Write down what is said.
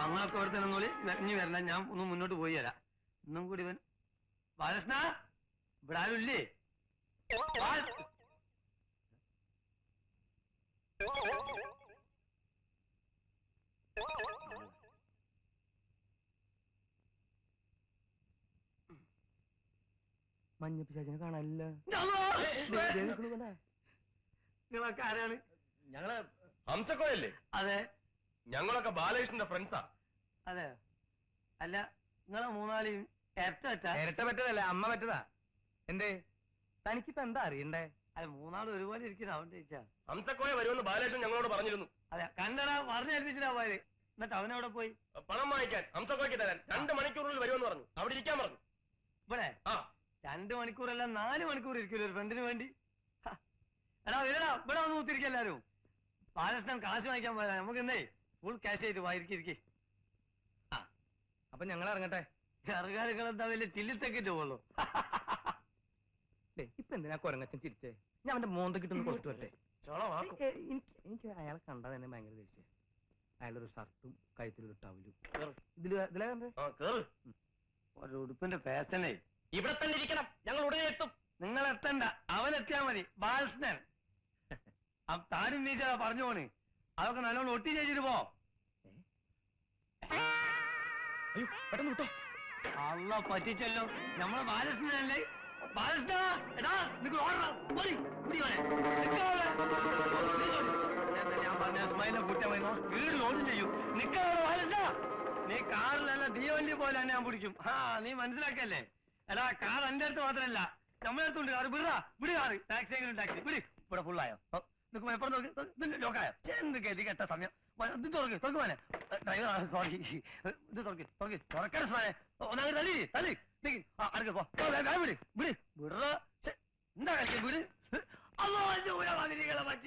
നമ്മളൊക്കെ ഇവിടെ തന്നെ ഇനി വരണം. ഞാൻ ഒന്ന് മുന്നോട്ട് പോയി തരാം. ഇന്നും കൂടി ഇവൻ ബാലകൃഷ്ണ ഇവിടെ ആരും ഇല്ലേ? മഞ്ഞപ്പിശാചിനെ കാണാനില്ല. നിങ്ങളൊക്കെ ആരാണ്? ഞങ്ങള് ഹംസക്കോയല്ലേ? അതെ. ഞങ്ങളൊക്കെ ബാലകൃഷ്ണന്റെ ഫ്രണ്ട്സാ. അതെ. അല്ല, നിങ്ങളെ മൂന്നാളിയും ഇരട്ട പറ്റതല്ല, അമ്മ പറ്റതാ. എന്തേ തനിക്കിപ്പോ എന്താ അറിയണ്ടേ? അല്ല, മൂന്നാളും ഒരുപോലെ ഇരിക്കുന്ന അവൻ ചോദിച്ചാ. ഹംസക്കോയ വരുമെന്ന് ബാലകൃഷ്ണൻ ഞങ്ങളോട് പറഞ്ഞിരുന്നു. അതെ, കണ്ടടാ, പറഞ്ഞേൽപ്പിച്ചിട്ടാ പോയത്. എന്നിട്ട് അവനവിടെ പോയി പണം വാങ്ങിക്കാൻ, ഹംസക്കോയ്ക്ക് തരാൻ 2 മണിക്കൂറിൽ വരുമെന്ന് പറഞ്ഞു. അവിടെ ഇരിക്കാൻ പറഞ്ഞു. ഇവിടെ 2 മണിക്കൂറല്ല 4 മണിക്കൂർ ഇരിക്കില്ല ഒരു ഫ്രണ്ടിന് വേണ്ടി. എടാ വരടാ, ഇവിടെ വന്ന് കൂത്തിരിക്കുക എല്ലാരും. ബാലകൃഷ്ണൻ കാശ് വാങ്ങിക്കാൻ പോയതാ. നമുക്ക് എന്നേ ഫുൾ ക്യാഷ് ചെയ്ത് വായിരിക്കിരിക്കേ. അപ്പൊ ഞങ്ങൾ ഇറങ്ങട്ടെ. ഇറങ്ങാനുകൾ എന്താ വലിയ ചില്ലിത്തെക്കിട്ട് പോകുള്ളൂ. ഇപ്പൊ എന്തിനാ കൊരങ്ങച്ചൻ ചിരിച്ചേ? ഞാൻ അവന്റെ മോന്തക്കിട്ടൊന്ന് കൊടുത്തു വരട്ടെ. എനിക്ക് അയാളെ കണ്ടാ തന്നെ ഭയങ്കര ദേഷ്യം. അയാളൊരു ഷർട്ടും കഴുത്തിലൊരു ടവലും. ഇതിലെ ഒരു ഉടുപ്പിന്റെ ഫാഷനേ. ഇവിടെ തന്നെ ഇരിക്കണം, ഞങ്ങൾ ഉടനെ എത്തും. നിങ്ങൾ എത്തണ്ട, അവനെത്തിയാ മതി. ബാലകൃഷ്ണൻ താനും വീശ പറഞ്ഞു പോണ്. അതൊക്കെ നല്ലോണം ഒട്ടി ചെയ്തിട്ട് പോ. പെട്ടെന്ന് വിട്ടോ. അള്ള പറ്റിച്ചല്ലോ. നമ്മളെ ബാലകൃഷ്ണനല്ലേ? ബാലകൃഷ്ണ, എടാ നിനക്ക് ഞാൻ പറഞ്ഞ സ്മൈലിനെ കുറ്റം സ്പീഡിൽ ഓടും ചെയ്യും. നിക്കാ ബാലകൃഷ്ണ, നീ കാറിലല്ല തീവണ്ടി പോലെ തന്നെ ഞാൻ പിടിക്കും. നീ മനസ്സിലാക്കല്ലേ? എടാ, കാർ എന്റെ അടുത്ത് മാത്രമല്ല നമ്മളെ അടുത്തുണ്ട്. കാറ് വിടാ, വിട് കാറ്. ടാക്സി എങ്കിലും ടാക്സി വിട്. ഇവിടെ ഫുള്ളായോ? നിനക്ക് എപ്പോഴും നോക്കി ലോക്കായോ? എന്ത് ഗതി കെട്ട സമയം. ഇത് തുറക്ക് മോനെ. Driver sorry. ഇത് തുറക്കാൻ സ്മാനെ. ഒന്നാമത് തല്ലി തല്ലി അടുക്ക പോ. വിട് വിട് വിട. എന്താ കളിക്കും? വിട്. അല്ലോ, പറ്റി